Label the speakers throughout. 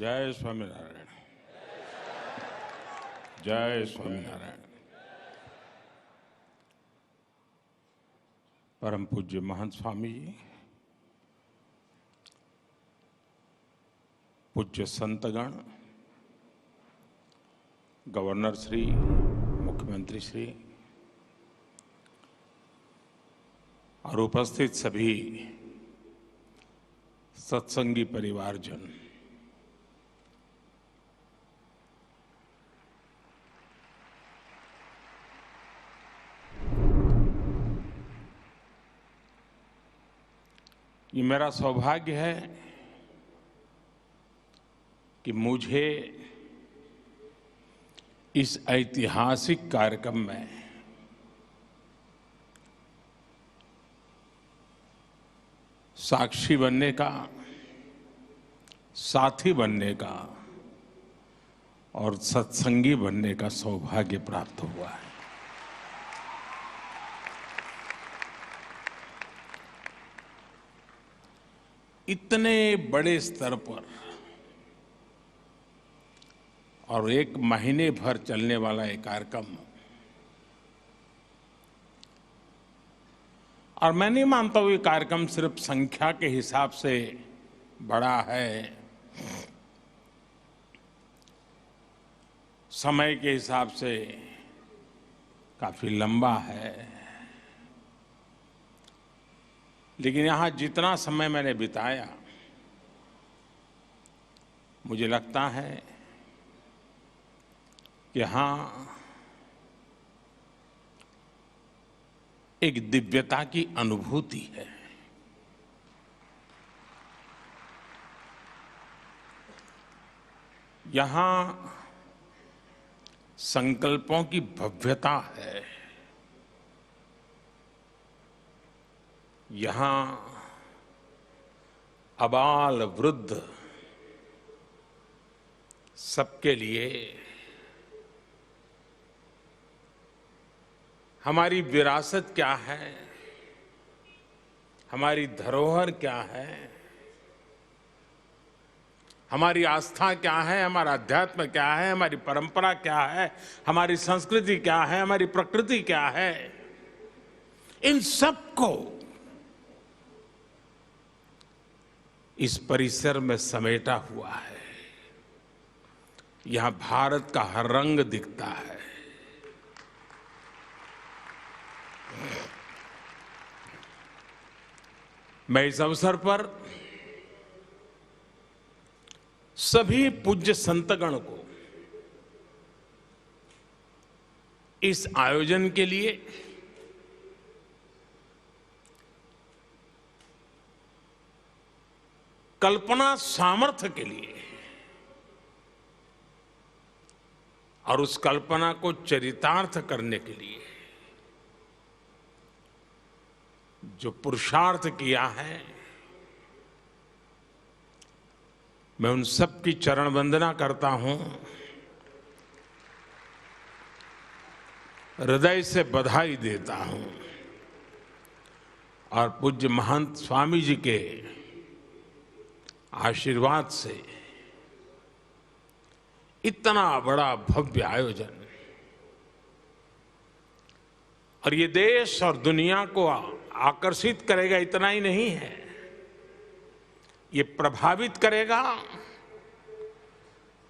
Speaker 1: जय स्वामीनारायण। जय स्वामीनारायण। परम पूज्य महंत स्वामी जी, पूज्य संतगण, गवर्नर श्री, मुख्यमंत्री श्री और उपस्थित सभी सत्संगी परिवारजन, ये मेरा सौभाग्य है कि मुझे इस ऐतिहासिक कार्यक्रम में साक्षी बनने का, साथी बनने का और सत्संगी बनने का सौभाग्य प्राप्त हुआ है। इतने बड़े स्तर पर और एक महीने भर चलने वाला ये कार्यक्रम, और मैं नहीं मानता हूं ये कार्यक्रम सिर्फ संख्या के हिसाब से बड़ा है, समय के हिसाब से काफी लंबा है, लेकिन यहां जितना समय मैंने बिताया, मुझे लगता है कि यहां एक दिव्यता की अनुभूति है। यहां संकल्पों की भव्यता है। यहां अबाल वृद्ध सबके लिए हमारी विरासत क्या है, हमारी धरोहर क्या है, हमारी आस्था क्या है, हमारा अध्यात्म क्या है, हमारी परंपरा क्या है, हमारी संस्कृति क्या है, हमारी प्रकृति क्या है, इन सबको इस परिसर में समेटा हुआ है। यहां भारत का हर रंग दिखता है। मैं इस अवसर पर सभी पूज्य संतगण को इस आयोजन के लिए कल्पना सामर्थ्य के लिए और उस कल्पना को चरितार्थ करने के लिए जो पुरुषार्थ किया है, मैं उन सब की चरण वंदना करता हूं, हृदय से बधाई देता हूं और पूज्य महंत स्वामी जी के आशीर्वाद से इतना बड़ा भव्य आयोजन और ये देश और दुनिया को आकर्षित करेगा, इतना ही नहीं है, ये प्रभावित करेगा,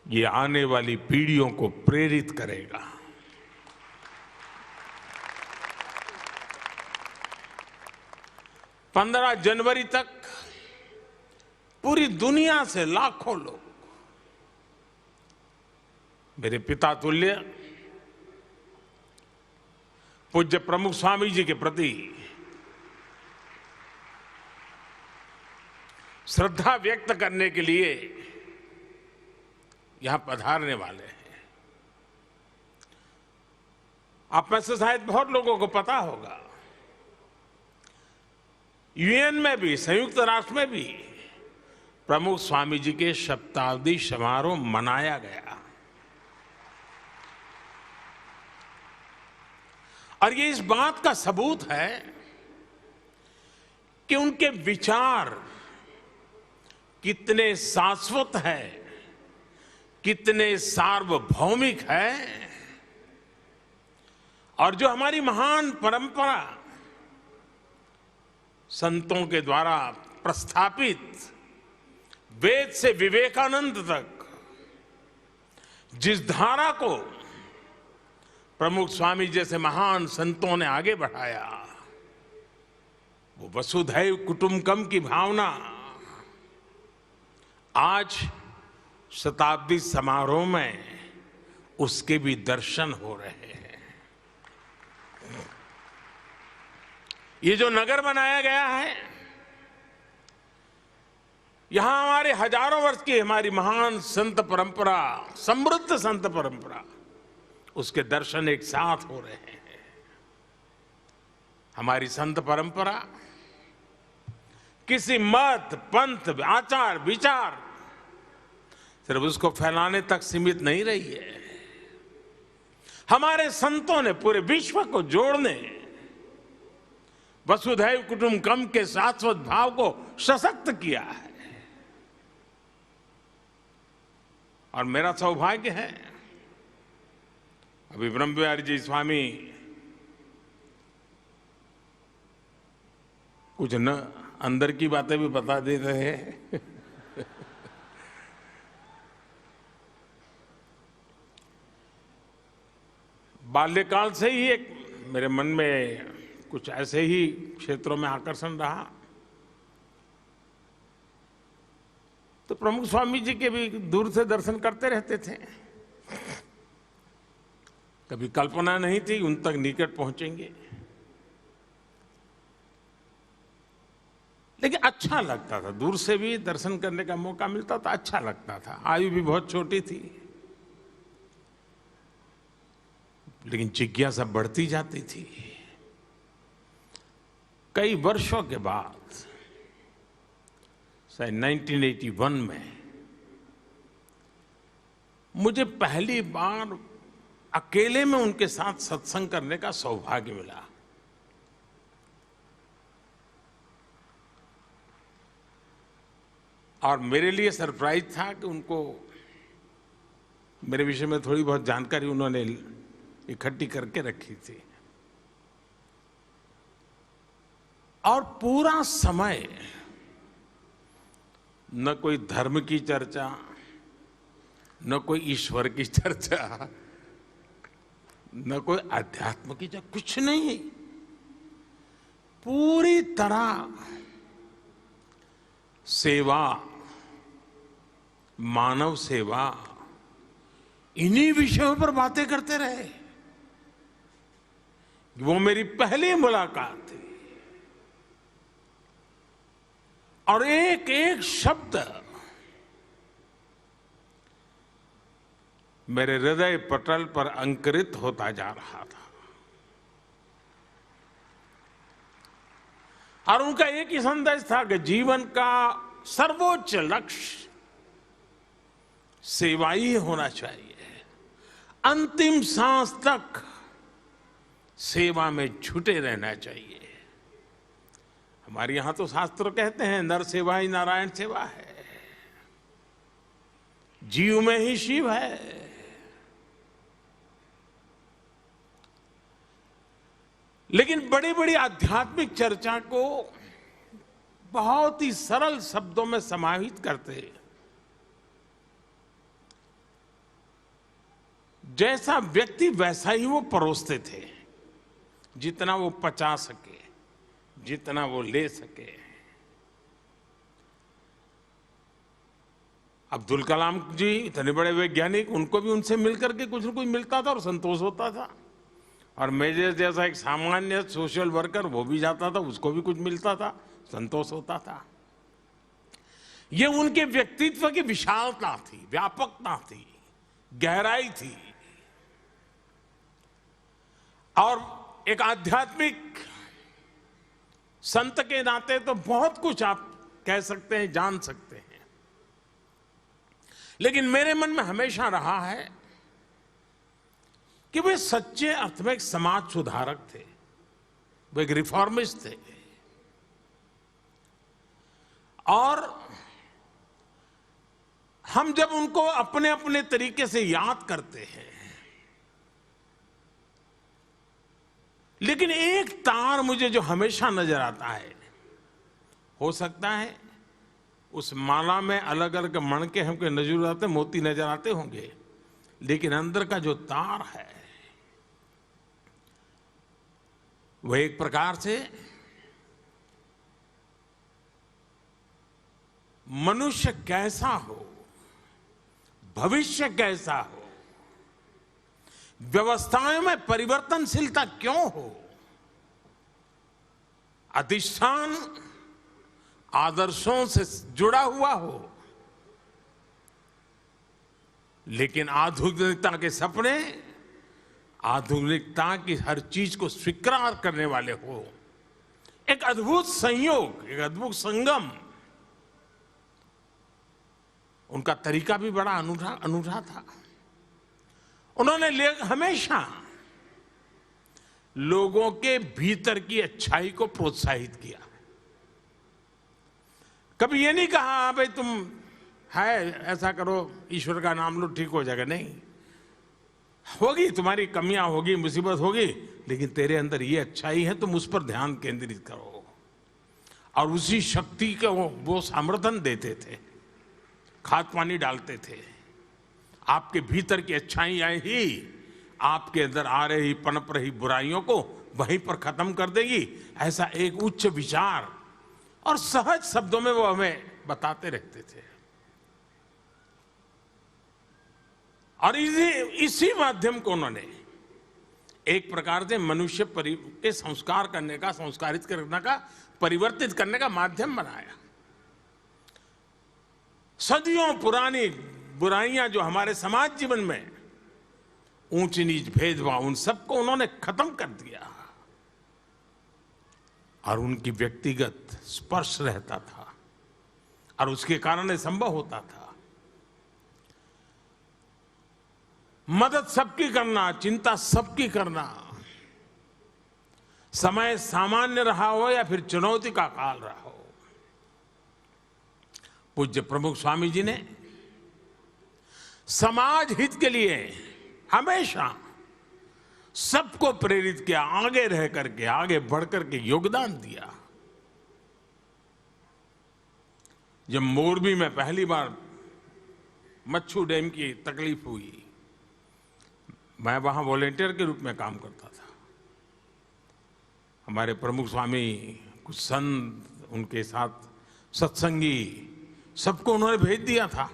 Speaker 1: ये आने वाली पीढ़ियों को प्रेरित करेगा। पंद्रह जनवरी तक पूरी दुनिया से लाखों लोग मेरे पिता तुल्य पूज्य प्रमुख स्वामी जी के प्रति श्रद्धा व्यक्त करने के लिए यहां पधारने वाले हैं। आप में से शायद बहुत लोगों को पता होगा, यूएन में भी, संयुक्त राष्ट्र में भी प्रमुख स्वामी जी के शताब्दी समारोह मनाया गया और ये इस बात का सबूत है कि उनके विचार कितने शाश्वत हैं कितने सार्वभौमिक है, और जो हमारी महान परंपरा संतों के द्वारा प्रस्थापित वेद से विवेकानंद तक जिस धारा को प्रमुख स्वामी जैसे महान संतों ने आगे बढ़ाया, वो वसुधैव कुटुंबकम की भावना आज शताब्दी समारोह में उसके भी दर्शन हो रहे हैं। ये जो नगर बनाया गया है, यहां हमारे हजारों वर्ष की हमारी महान संत परंपरा, समृद्ध संत परंपरा, उसके दर्शन एक साथ हो रहे हैं। हमारी संत परंपरा किसी मत, पंथ, आचार, विचार सिर्फ उसको फैलाने तक सीमित नहीं रही है। हमारे संतों ने पूरे विश्व को जोड़ने, वसुधैव कुटुंबकम के शाश्वत भाव को सशक्त किया है। और मेरा सौभाग्य है, अभी ब्रह्म बिहारी जी स्वामी कुछ न अंदर की बातें भी बता दे रहे हैं। बाल्यकाल से ही एक मेरे मन में कुछ ऐसे ही क्षेत्रों में आकर्षण रहा, तो प्रमुख स्वामी जी के भी दूर से दर्शन करते रहते थे। कभी कल्पना नहीं थी उन तक निकट पहुंचेंगे, लेकिन अच्छा लगता था। दूर से भी दर्शन करने का मौका मिलता था, अच्छा लगता था। आयु भी बहुत छोटी थी, लेकिन जिज्ञासा बढ़ती जाती थी। कई वर्षों के बाद 1981 में मुझे पहली बार अकेले में उनके साथ सत्संग करने का सौभाग्य मिला। और मेरे लिए सरप्राइज था कि उनको मेरे विषय में थोड़ी बहुत जानकारी उन्होंने इकट्ठी करके रखी थी। और पूरा समय न कोई धर्म की चर्चा, न कोई ईश्वर की चर्चा, न कोई अध्यात्म की चर्चा, कुछ नहीं। पूरी तरह सेवा, मानव सेवा, इन्हीं विषयों पर बातें करते रहे। वो मेरी पहली मुलाकात थी, और एक एक शब्द मेरे हृदय पटल पर अंकुरित होता जा रहा था। और उनका एक ही संदेश था कि जीवन का सर्वोच्च लक्ष्य सेवा ही होना चाहिए। अंतिम सांस तक सेवा में जुटे रहना चाहिए। हमारे यहां तो शास्त्र कहते हैं नर सेवा ही नारायण सेवा है, जीव में ही शिव है। लेकिन बड़ी बड़ी आध्यात्मिक चर्चा को बहुत ही सरल शब्दों में समाहित करते, जैसा व्यक्ति वैसा ही वो परोसते थे, जितना वो पचा सके, जितना वो ले सके। अब्दुल कलाम जी इतने बड़े वैज्ञानिक, उनको भी उनसे मिलकर के कुछ न कुछ मिलता था और संतोष होता था। और मैं जैसा एक सामान्य सोशल वर्कर, वो भी जाता था, उसको भी कुछ मिलता था, संतोष होता था। ये उनके व्यक्तित्व की विशालता थी, व्यापकता थी, गहराई थी। और एक आध्यात्मिक संत के नाते तो बहुत कुछ आप कह सकते हैं, जान सकते हैं। लेकिन मेरे मन में हमेशा रहा है कि वे सच्चे अर्थ में एक समाज सुधारक थे, वे एक रिफॉर्मिस्ट थे। और हम जब उनको अपने अपने तरीके से याद करते हैं, लेकिन एक तार मुझे जो हमेशा नजर आता है, हो सकता है उस माला में अलग अलग मणके हमको नजर आते, मोती नजर आते होंगे, लेकिन अंदर का जो तार है वह एक प्रकार से मनुष्य कैसा हो, भविष्य कैसा हो, व्यवस्थाओं में परिवर्तनशीलता क्यों हो, अधिष्ठान आदर्शों से जुड़ा हुआ हो, लेकिन आधुनिकता के सपने आधुनिकता की हर चीज को स्वीकार करने वाले हो। एक अद्भुत संयोग, एक अद्भुत संगम। उनका तरीका भी बड़ा अनूठा था। उन्होंने हमेशा लोगों के भीतर की अच्छाई को प्रोत्साहित किया। कभी ये नहीं कहा भाई तुम है ऐसा करो, ईश्वर का नाम लो ठीक हो जाएगा, नहीं। होगी तुम्हारी कमियां होगी, मुसीबत होगी, लेकिन तेरे अंदर ये अच्छाई है, तुम उस पर ध्यान केंद्रित करो। और उसी शक्ति को वो समर्थन देते थे, खाद पानी डालते थे। आपके भीतर की अच्छाइयां ही आपके अंदर आ रही पनप रही बुराइयों को वहीं पर खत्म कर देगी। ऐसा एक उच्च विचार और सहज शब्दों में वो हमें बताते रहते थे। और इसी माध्यम को उन्होंने एक प्रकार से मनुष्य के संस्कार करने का, संस्कारित करने का, परिवर्तित करने का माध्यम बनाया। सदियों पुरानी बुराइयां जो हमारे समाज जीवन में ऊंच नीच भेदभाव, उन सबको उन्होंने खत्म कर दिया। और उनकी व्यक्तिगत स्पर्श रहता था और उसके कारण ये संभव होता था। मदद सबकी करना, चिंता सबकी करना, समय सामान्य रहा हो या फिर चुनौती का काल रहा हो। पूज्य प्रमुख स्वामी जी ने समाज हित के लिए हमेशा सबको प्रेरित किया, आगे रह करके, आगे बढ़ करके योगदान दिया। जब मोरबी में पहली बार मच्छू डैम की तकलीफ हुई, मैं वहां वॉलेंटियर के रूप में काम करता था। हमारे प्रमुख स्वामी, कुछ संत, उनके साथ सत्संगी, सबको उन्होंने भेज दिया था।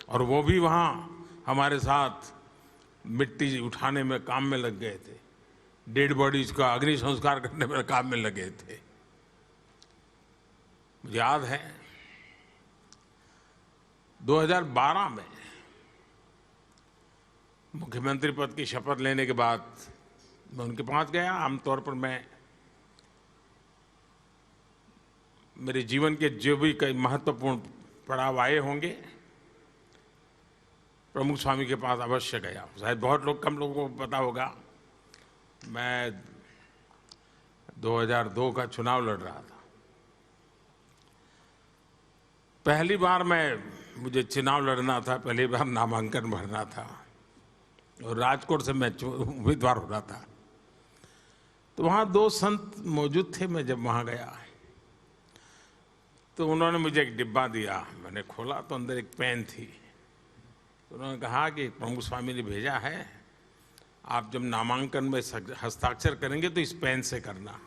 Speaker 1: और वो भी वहां हमारे साथ मिट्टी उठाने में काम में लग गए थे, डेड बॉडीज का अग्नि संस्कार करने में काम में लगे थे। मुझे याद है 2012 में मुख्यमंत्री पद की शपथ लेने के बाद मैं उनके पास गया। आमतौर पर मैं मेरे जीवन के जो भी कई महत्वपूर्ण पड़ाव आए होंगे, प्रमुख स्वामी के पास अवश्य गया। शायद बहुत कम लोगों को पता होगा, मैं 2002 का चुनाव लड़ रहा था। पहली बार मुझे चुनाव लड़ना था, पहली बार नामांकन भरना था और राजकोट से मैं उम्मीदवार हो रहा था। तो वहाँ 2 संत मौजूद थे। मैं जब वहाँ गया तो उन्होंने मुझे एक डिब्बा दिया। मैंने खोला तो अंदर एक पेन थी। तो उन्होंने कहा कि प्रमुख स्वामी ने भेजा है, आप जब नामांकन में हस्ताक्षर करेंगे तो इस पेन से करना।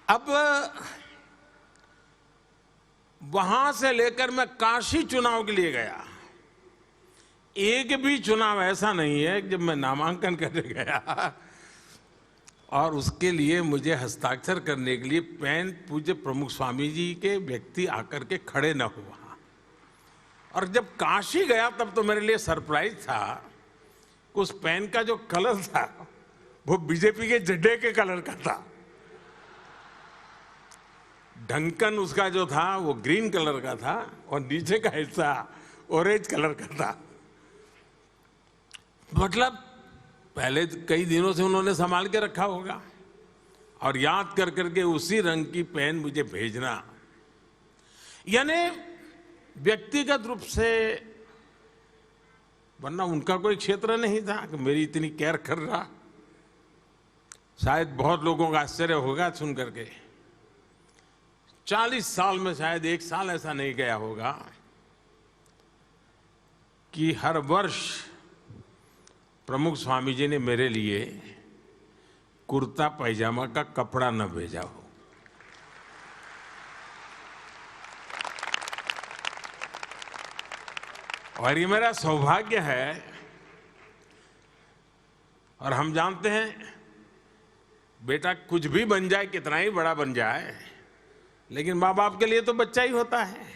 Speaker 1: अब वहां से लेकर मैं काशी चुनाव के लिए गया, एक भी चुनाव ऐसा नहीं है जब मैं नामांकन करने गया और उसके लिए मुझे हस्ताक्षर करने के लिए पेन पूज्य प्रमुख स्वामी जी के व्यक्ति आकर के खड़े न हुआ। और जब काशी गया तब तो मेरे लिए सरप्राइज था, उस पेन का जो कलर था वो बीजेपी के झंडे के कलर का था। ढक्कन उसका जो था वो ग्रीन कलर का था और नीचे का हिस्सा ऑरेंज कलर का था। मतलब पहले कई दिनों से उन्होंने संभाल के रखा होगा और याद कर करके उसी रंग की पेन मुझे भेजना यानी व्यक्तिगत रूप से, वरना उनका कोई क्षेत्र नहीं था कि मेरी इतनी केयर कर रहा। शायद बहुत लोगों का आश्चर्य होगा सुन करके, 40 साल में शायद एक साल ऐसा नहीं गया होगा कि हर वर्ष प्रमुख स्वामी जी ने मेरे लिए कुर्ता पैजामा का कपड़ा न भेजा हो। और ये मेरा सौभाग्य है। और हम जानते हैं बेटा कुछ भी बन जाए, कितना ही बड़ा बन जाए, लेकिन माँ बाप के लिए तो बच्चा ही होता है।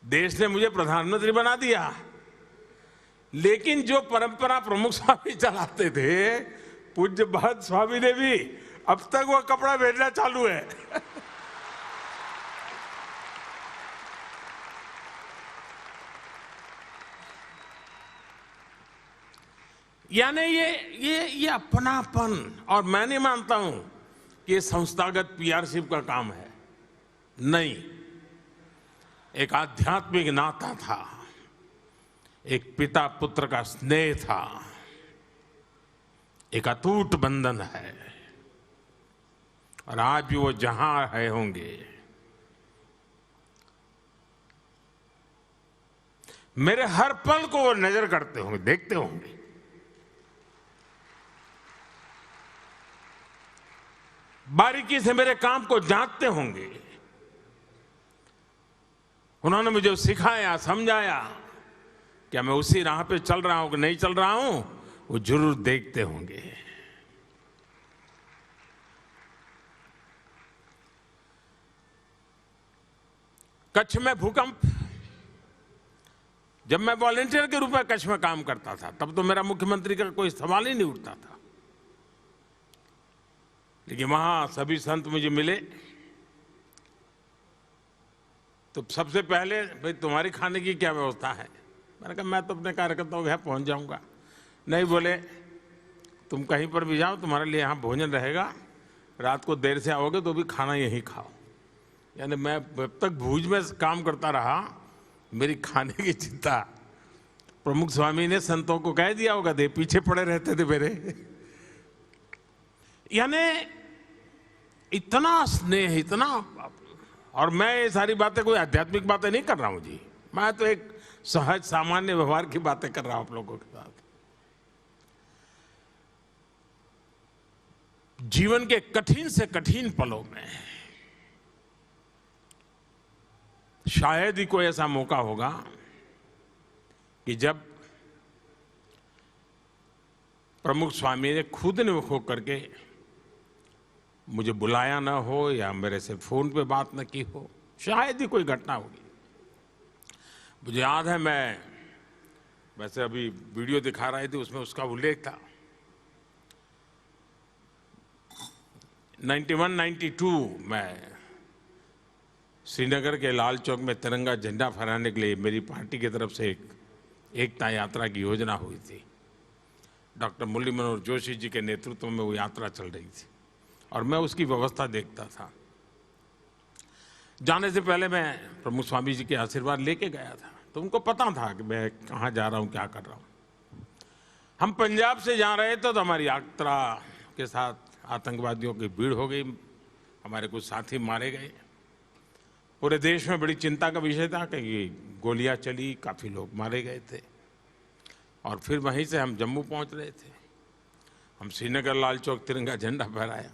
Speaker 1: देश ने मुझे प्रधानमंत्री बना दिया, लेकिन जो परंपरा प्रमुख स्वामी चलाते थे, पूज्य बात स्वामी ने भी, अब तक वो कपड़ा भेजना चालू है। यानी ये अपनापन। और मैं नहीं मानता हूं कि ये संस्थागत पीआरशिप का काम है, नहीं। एक आध्यात्मिक नाता था, एक पिता पुत्र का स्नेह था, एक अटूट बंधन है। और आज भी वो जहां है होंगे, मेरे हर पल को वो नजर करते होंगे, देखते होंगे। बारीकी से मेरे काम को जांचते होंगे। उन्होंने मुझे सिखाया, समझाया, क्या मैं उसी राह पे चल रहा हूं कि नहीं चल रहा हूं, वो जरूर देखते होंगे। कच्छ में भूकंप, जब मैं वॉलंटियर के रूप में कच्छ में काम करता था, तब तो मेरा मुख्यमंत्री का कोई सवाल ही नहीं उठता था। लेकिन वहां सभी संत मुझे मिले तो सबसे पहले, भाई तुम्हारी खाने की क्या व्यवस्था है? मैंने कहा मैं तो अपने कार्यकर्ताओं के यहाँ पहुंच जाऊंगा। नहीं, बोले तुम कहीं पर भी जाओ, तुम्हारे लिए यहाँ भोजन रहेगा, रात को देर से आओगे तो भी खाना यहीं खाओ। यानी मैं जब तक भूज में काम करता रहा, मेरी खाने की चिंता प्रमुख स्वामी ने संतों को कह दिया होगा, दे पीछे पड़े रहते थे मेरे। यानी इतना स्नेह, इतना। और मैं ये सारी बातें कोई आध्यात्मिक बातें नहीं कर रहा हूं जी, मैं तो एक सहज सामान्य व्यवहार की बातें कर रहा हूं आप लोगों के साथ। जीवन के कठिन से कठिन पलों में शायद ही कोई ऐसा मौका होगा कि जब प्रमुख स्वामी ने खुद ने होकर करके मुझे बुलाया ना हो या मेरे से फोन पे बात न की हो, शायद ही कोई घटना होगी। मुझे याद है, मैं वैसे अभी वीडियो दिखा रहे थे, उसमें उसका उल्लेख था। 91-92 में श्रीनगर के लाल चौक में तिरंगा झंडा फहराने के लिए मेरी पार्टी की तरफ से एक एकता यात्रा की योजना हुई थी। डॉक्टर मुरली मनोहर जोशी जी के नेतृत्व में वो यात्रा चल रही थी और मैं उसकी व्यवस्था देखता था। जाने से पहले मैं प्रमुख स्वामी जी के आशीर्वाद लेके गया था, तो उनको पता था कि मैं कहाँ जा रहा हूँ, क्या कर रहा हूँ। हम पंजाब से जा रहे थे तो हमारी यात्रा के साथ आतंकवादियों की भीड़ हो गई, हमारे कुछ साथी मारे गए। पूरे देश में बड़ी चिंता का विषय था कि गोलियां चली, काफ़ी लोग मारे गए थे। और फिर वहीं से हम जम्मू पहुंच रहे थे। हम श्रीनगर लाल चौक तिरंगा झंडा फहराया।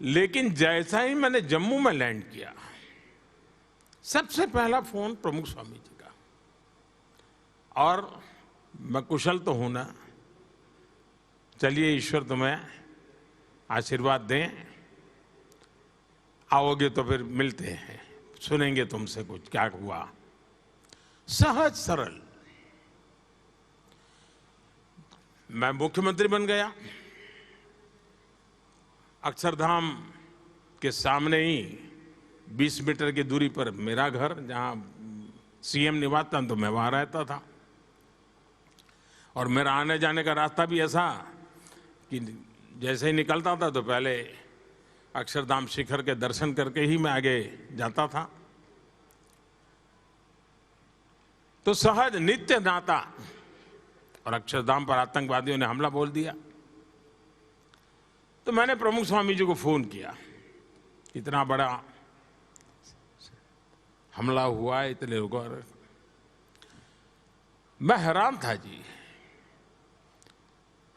Speaker 1: लेकिन जैसा ही मैंने जम्मू में लैंड किया, सबसे पहला फोन प्रमुख स्वामी जी का। और मैं कुशल तो हूं ना, चलिए ईश्वर तुम्हें आशीर्वाद दें, आओगे तो फिर मिलते हैं, सुनेंगे तुमसे कुछ क्या हुआ। सहज सरल। मैं मुख्यमंत्री बन गया। अक्षरधाम के सामने ही 20 मीटर की दूरी पर मेरा घर, जहां सीएम निवास था, तो मैं वहां रहता था। और मेरा आने जाने का रास्ता भी ऐसा कि जैसे ही निकलता था तो पहले अक्षरधाम शिखर के दर्शन करके ही मैं आगे जाता था। तो सहज नित्य नाता, और अक्षरधाम पर आतंकवादियों ने हमला बोल दिया तो मैंने प्रमुख स्वामी जी को फोन किया, इतना बड़ा हमला हुआ है, इतने लोगों, मैं हैरान था जी।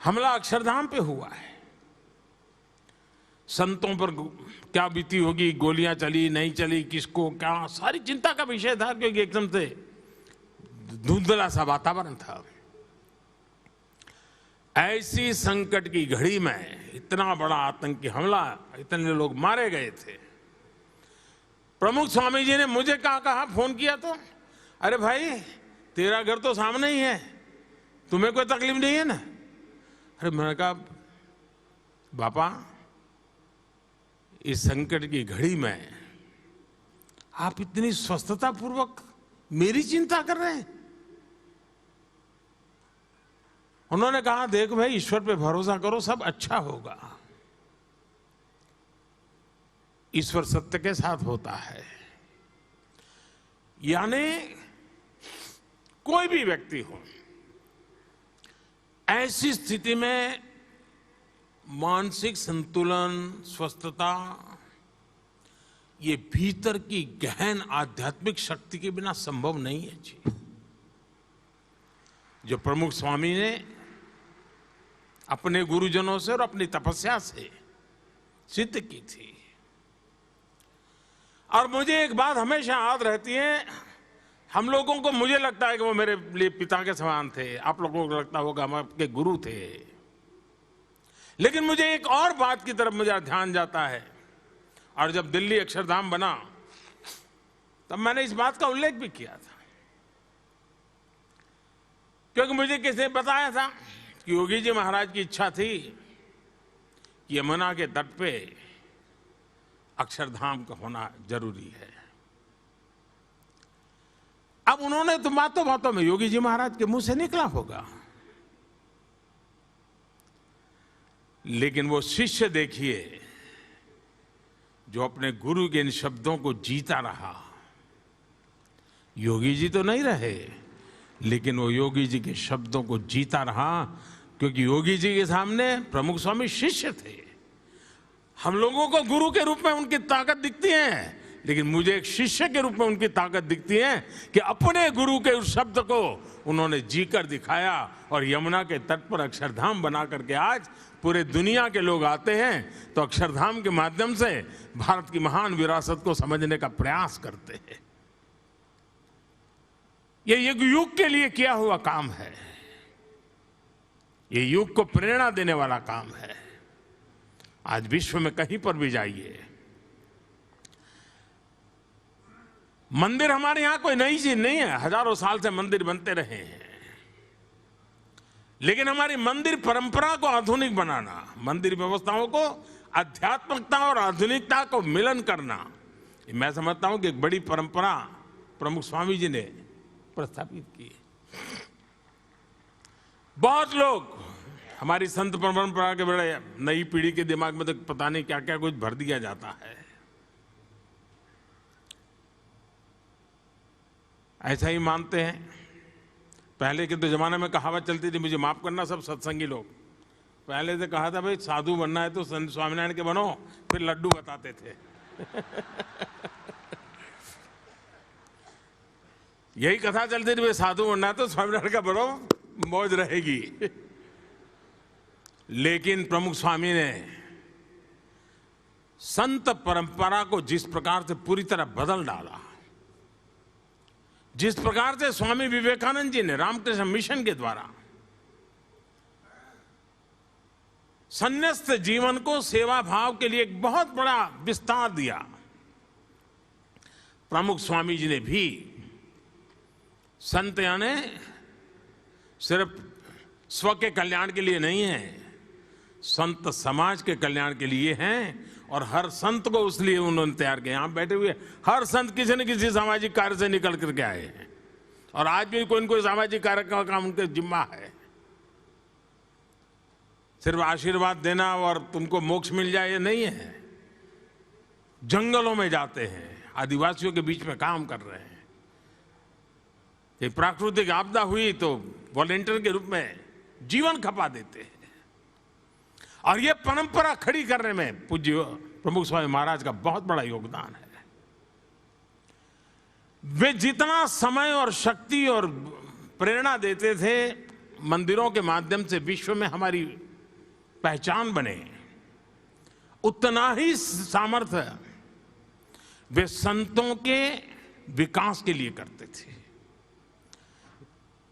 Speaker 1: हमला अक्षरधाम पे हुआ है, संतों पर क्या बीती होगी, गोलियां चली नहीं चली, किसको क्या, सारी चिंता का विषय था, क्योंकि एकदम से धुंधला सा वातावरण था। ऐसी संकट की घड़ी में इतना बड़ा आतंकी हमला, इतने लोग मारे गए थे। प्रमुख स्वामी जी ने मुझे कहा फोन किया तो, अरे भाई तेरा घर तो सामने ही है, तुम्हें कोई तकलीफ नहीं है ना? अरे मैंने कहा बापा, इस संकट की घड़ी में आप इतनी स्वस्थता पूर्वक मेरी चिंता कर रहे हैं? उन्होंने कहा देख भाई, ईश्वर पे भरोसा करो, सब अच्छा होगा। ईश्वर सत्य के साथ होता है। यानी कोई भी व्यक्ति हो, ऐसी स्थिति में मानसिक संतुलन, स्वस्थता, ये भीतर की गहन आध्यात्मिक शक्ति के बिना संभव नहीं है जी। जो प्रमुख स्वामी ने अपने गुरुजनों से और अपनी तपस्या से सिद्ध की थी। और मुझे एक बात हमेशा याद रहती है, हम लोगों को, मुझे लगता है कि वो मेरे लिए पिता के समान थे, आप लोगों को लगता होगा हम आपके गुरु थे, लेकिन मुझे एक और बात की तरफ मुझे ध्यान जाता है। और जब दिल्ली अक्षरधाम बना तब मैंने इस बात का उल्लेख भी किया था, क्योंकि मुझे किसी ने बताया था कि योगी जी महाराज की इच्छा थी कि यमुना के तट पे अक्षरधाम का होना जरूरी है। अब उन्होंने तो बातों बातों में, योगी जी महाराज के मुंह से निकला होगा, लेकिन वो शिष्य देखिए जो अपने गुरु के इन शब्दों को जीता रहा। योगी जी तो नहीं रहे, लेकिन वो योगी जी के शब्दों को जीता रहा, क्योंकि योगी जी के सामने प्रमुख स्वामी शिष्य थे। हम लोगों को गुरु के रूप में उनकी ताकत दिखती है, लेकिन मुझे एक शिष्य के रूप में उनकी ताकत दिखती है कि अपने गुरु के उस शब्द को उन्होंने जीकर दिखाया, और यमुना के तट पर अक्षरधाम बना करके आज पूरे दुनिया के लोग आते हैं तो अक्षरधाम के माध्यम से भारत की महान विरासत को समझने का प्रयास करते हैं। ये युग के लिए किया हुआ काम है, ये युग को प्रेरणा देने वाला काम है। आज विश्व में कहीं पर भी जाइए, मंदिर हमारे यहां कोई नई चीज नहीं है, हजारों साल से मंदिर बनते रहे हैं, लेकिन हमारी मंदिर परंपरा को आधुनिक बनाना, मंदिर व्यवस्थाओं को आध्यात्मिकता और आधुनिकता को मिलन करना, मैं समझता हूं कि एक बड़ी परंपरा प्रमुख स्वामी जी ने प्रस्थापित की। बहुत लोग हमारी संत परंपरा के बड़े, नई पीढ़ी के दिमाग में तो पता नहीं क्या क्या कुछ भर दिया जाता है। ऐसा ही मानते हैं। पहले के तो जमाने में कहावत चलती थी, मुझे माफ करना सब सत्संगी लोग, पहले से कहा था भाई साधु बनना है तो संत स्वामीनारायण के बनो, फिर लड्डू बताते थे। यही कथा चलती थी, भाई साधु बनना है तो स्वामीनारायण का बनो, मौज रहेगी। लेकिन प्रमुख स्वामी ने संत परंपरा को जिस प्रकार से पूरी तरह बदल डाला, जिस प्रकार से स्वामी विवेकानंद जी ने रामकृष्ण मिशन के द्वारा संन्यास्त जीवन को सेवा भाव के लिए एक बहुत बड़ा विस्तार दिया, प्रमुख स्वामी जी ने भी संत यानी सिर्फ स्व के कल्याण के लिए नहीं है, संत समाज के कल्याण के लिए हैं। और हर संत को उसलिए उन्होंने तैयार किया। यहां बैठे हुए हर संत किसी न किसी सामाजिक कार्य से निकल करके आए हैं, और आज भी कोई न कोई सामाजिक कार्य का काम उनके जिम्मा है। सिर्फ आशीर्वाद देना और तुमको मोक्ष मिल जाए ये नहीं है। जंगलों में जाते हैं, आदिवासियों के बीच में काम कर रहे हैं। एक प्राकृतिक आपदा हुई तो वॉलंटियर के रूप में जीवन खपा देते हैं। और ये परंपरा खड़ी करने में पूज्य प्रमुख स्वामी महाराज का बहुत बड़ा योगदान है। वे जितना समय और शक्ति और प्रेरणा देते थे मंदिरों के माध्यम से विश्व में हमारी पहचान बने, उतना ही सामर्थ्य वे संतों के विकास के लिए करते थे।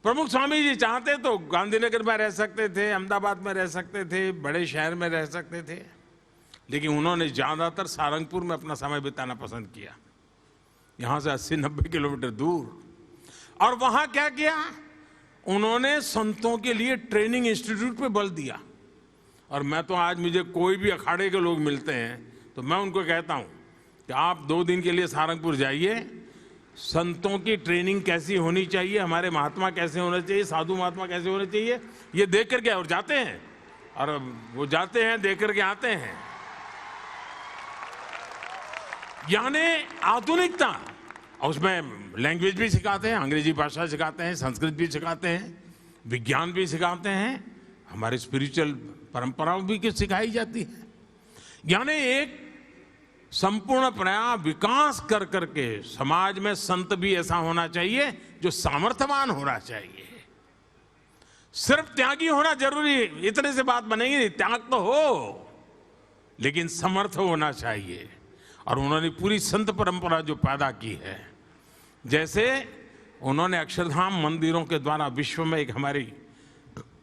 Speaker 1: प्रमुख स्वामी जी चाहते तो गांधीनगर में रह सकते थे, अहमदाबाद में रह सकते थे, बड़े शहर में रह सकते थे, लेकिन उन्होंने ज्यादातर सारंगपुर में अपना समय बिताना पसंद किया, यहां से 80-90 किलोमीटर दूर। और वहां क्या किया, उन्होंने संतों के लिए ट्रेनिंग इंस्टीट्यूट पे बल दिया। और मैं तो आज मुझे कोई भी अखाड़े के लोग मिलते हैं तो मैं उनको कहता हूं कि आप 2 दिन के लिए सारंगपुर जाइए, संतों की ट्रेनिंग कैसी होनी चाहिए, हमारे महात्मा कैसे होने चाहिए, साधु महात्मा कैसे होने चाहिए, ये देख करके और जाते हैं। और वो जाते हैं, देख करके आते हैं। यानी आधुनिकता, और उसमें लैंग्वेज भी सिखाते हैं, अंग्रेजी भाषा सिखाते हैं, संस्कृत भी सिखाते हैं, विज्ञान भी सिखाते हैं, हमारी स्पिरिचुअल परंपराओं भी सिखाई जाती है। यानी एक संपूर्ण प्रयास विकास कर करके समाज में संत भी ऐसा होना चाहिए जो सामर्थ्यवान होना चाहिए। सिर्फ त्यागी होना जरूरी, इतने से बात बनेगी नहीं, त्याग तो हो लेकिन समर्थ होना चाहिए। और उन्होंने पूरी संत परंपरा जो पैदा की है, जैसे उन्होंने अक्षरधाम मंदिरों के द्वारा विश्व में एक हमारी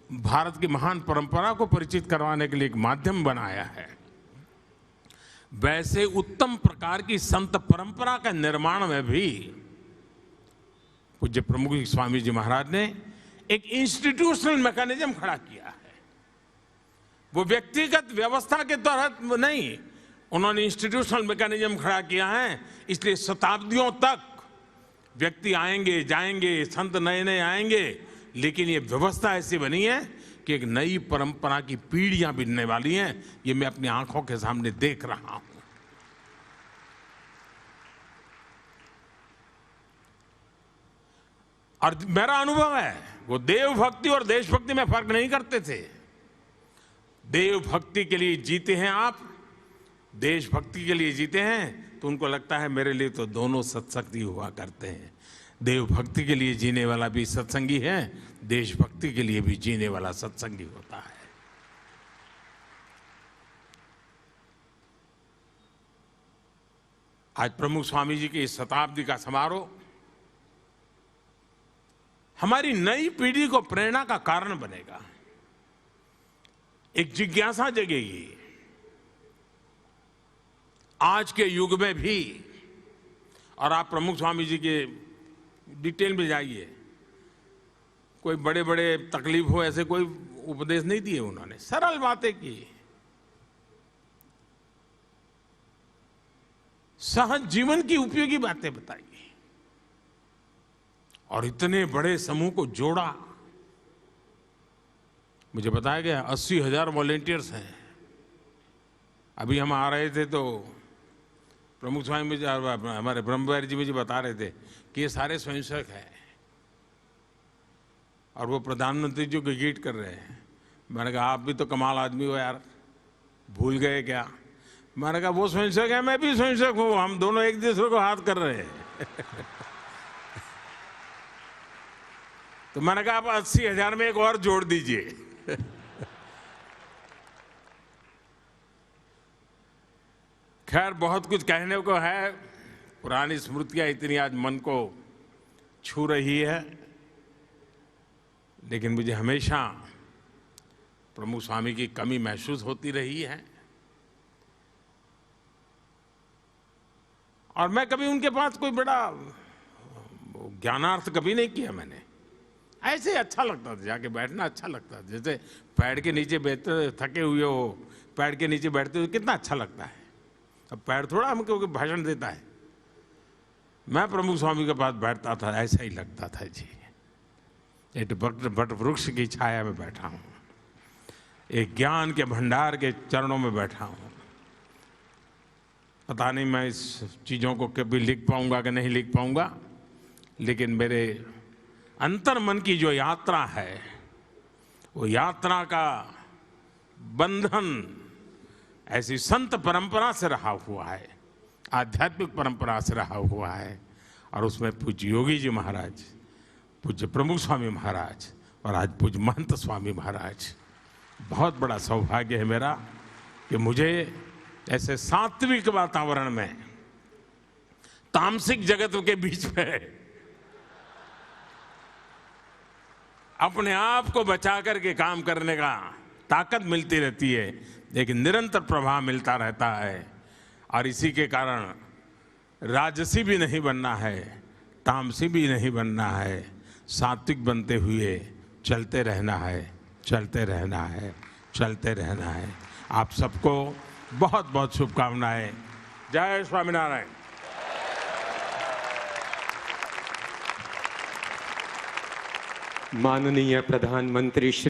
Speaker 1: भारत की महान परंपरा को परिचित करवाने के लिए एक माध्यम बनाया है, वैसे उत्तम प्रकार की संत परंपरा का निर्माण में भी पूज्य प्रमुख स्वामी जी महाराज ने एक इंस्टीट्यूशनल मैकेनिज्म खड़ा किया है। वो व्यक्तिगत व्यवस्था के तहत नहीं, उन्होंने इंस्टीट्यूशनल मैकेनिज्म खड़ा किया है। इसलिए शताब्दियों तक व्यक्ति आएंगे जाएंगे, संत नए नए आएंगे, लेकिन ये व्यवस्था ऐसी बनी है कि एक नई परंपरा की पीढ़ियां बिनने वाली हैं। ये मैं अपनी आंखों के सामने देख रहा हूं। और मेरा अनुभव है, वो देव भक्ति और देशभक्ति में फर्क नहीं करते थे। देव भक्ति के लिए जीते हैं आप, देशभक्ति के लिए जीते हैं, तो उनको लगता है मेरे लिए तो दोनों सत्संगी हुआ करते हैं। देव भक्ति के लिए जीने वाला भी सत्संगी है, देशभक्ति के लिए भी जीने वाला सत्संगी होता है। आज प्रमुख स्वामी जी की इस शताब्दी का समारोह हमारी नई पीढ़ी को प्रेरणा का कारण बनेगा, एक जिज्ञासा जगेगी। आज के युग में भी, और आप प्रमुख स्वामी जी के डिटेल में जाइए, कोई बड़े बड़े तकलीफ हो ऐसे कोई उपदेश नहीं दिए उन्होंने, सरल बातें की, सहज जीवन की उपयोगी बातें बताई और इतने बड़े समूह को जोड़ा। मुझे बताया गया 80,000 वॉलेंटियर्स हैं। अभी हम आ रहे थे तो प्रमुख स्वामी जी हमारे ब्रह्मविहारी जी मुझे बता रहे थे कि ये सारे स्वयंसेवक हैं और वो प्रधानमंत्री जी को ग्रीट कर रहे हैं। मैंने कहा आप भी तो कमाल आदमी हो यार, भूल गए क्या? मैंने कहा वो स्वयंसेवक है, मैं भी स्वयंसेवक हूँ, हम दोनों एक दूसरे को हाथ कर रहे हैं। तो मैंने कहा आप 80,000 में एक और जोड़ दीजिए। खैर बहुत कुछ कहने को है, पुरानी स्मृतियां इतनी आज मन को छू रही है, लेकिन मुझे हमेशा प्रमुख स्वामी की कमी महसूस होती रही है। और मैं कभी उनके पास कोई बड़ा ज्ञानार्थ कभी नहीं किया मैंने, ऐसे ही अच्छा लगता था, जाके बैठना अच्छा लगता था। जैसे पेड़ के नीचे बैठते, थके हुए हो, पेड़ के नीचे बैठते हुए कितना अच्छा लगता है। अब पेड़ थोड़ा हमको भाषण देता है, मैं प्रमुख स्वामी के पास बैठता था, ऐसा ही लगता था जी, एक बट वृक्ष की छाया में बैठा हूं। एक ज्ञान के भंडार के चरणों में बैठा हूं। पता नहीं मैं इस चीज़ों को कभी लिख पाऊंगा कि नहीं लिख पाऊंगा, लेकिन मेरे अंतर्मन की जो यात्रा है, वो यात्रा का बंधन ऐसी संत परंपरा से रहा हुआ है, आध्यात्मिक परंपरा से रहा हुआ है। और उसमें पूज्य योगी जी महाराज, पूज्य प्रमुख स्वामी महाराज और आज पूज्य महंत स्वामी महाराज, बहुत बड़ा सौभाग्य है मेरा कि मुझे ऐसे सात्विक वातावरण में, तामसिक जगत के बीच में अपने आप को बचा करके काम करने का ताकत मिलती रहती है, एक निरंतर प्रभाव मिलता रहता है। और इसी के कारण राजसी भी नहीं बनना है, तामसी भी नहीं बनना है, सात्विक बनते हुए चलते रहना है, चलते रहना है, चलते रहना है। आप सबको बहुत बहुत शुभकामनाएं। जय स्वामीनारायण।
Speaker 2: माननीय प्रधानमंत्री श्री